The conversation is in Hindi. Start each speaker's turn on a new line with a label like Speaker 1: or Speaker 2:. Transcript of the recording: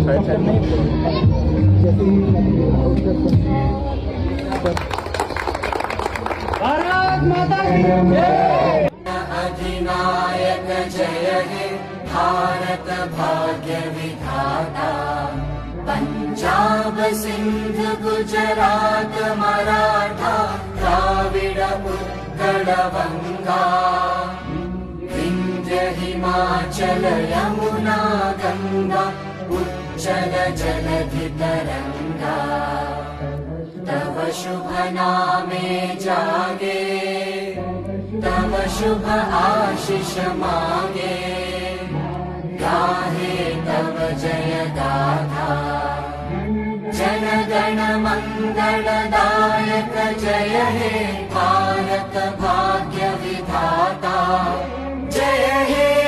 Speaker 1: भारत माता की जय।
Speaker 2: अधिनायक जय हे भारत भाग्य विधाता। पंजाब सिंध गुजरात मराठा द्राविड उत्कल गंगा। विंध्य हिमाचल यमुना गंगा उज्जल जलधि तरंगा। तव शुभ नामे जागे तव शुभ आशीष मांगे। गाहे तव जय गाथा जन गण मंगलदायक जय हे भारत भाग्य विधाता। जय हे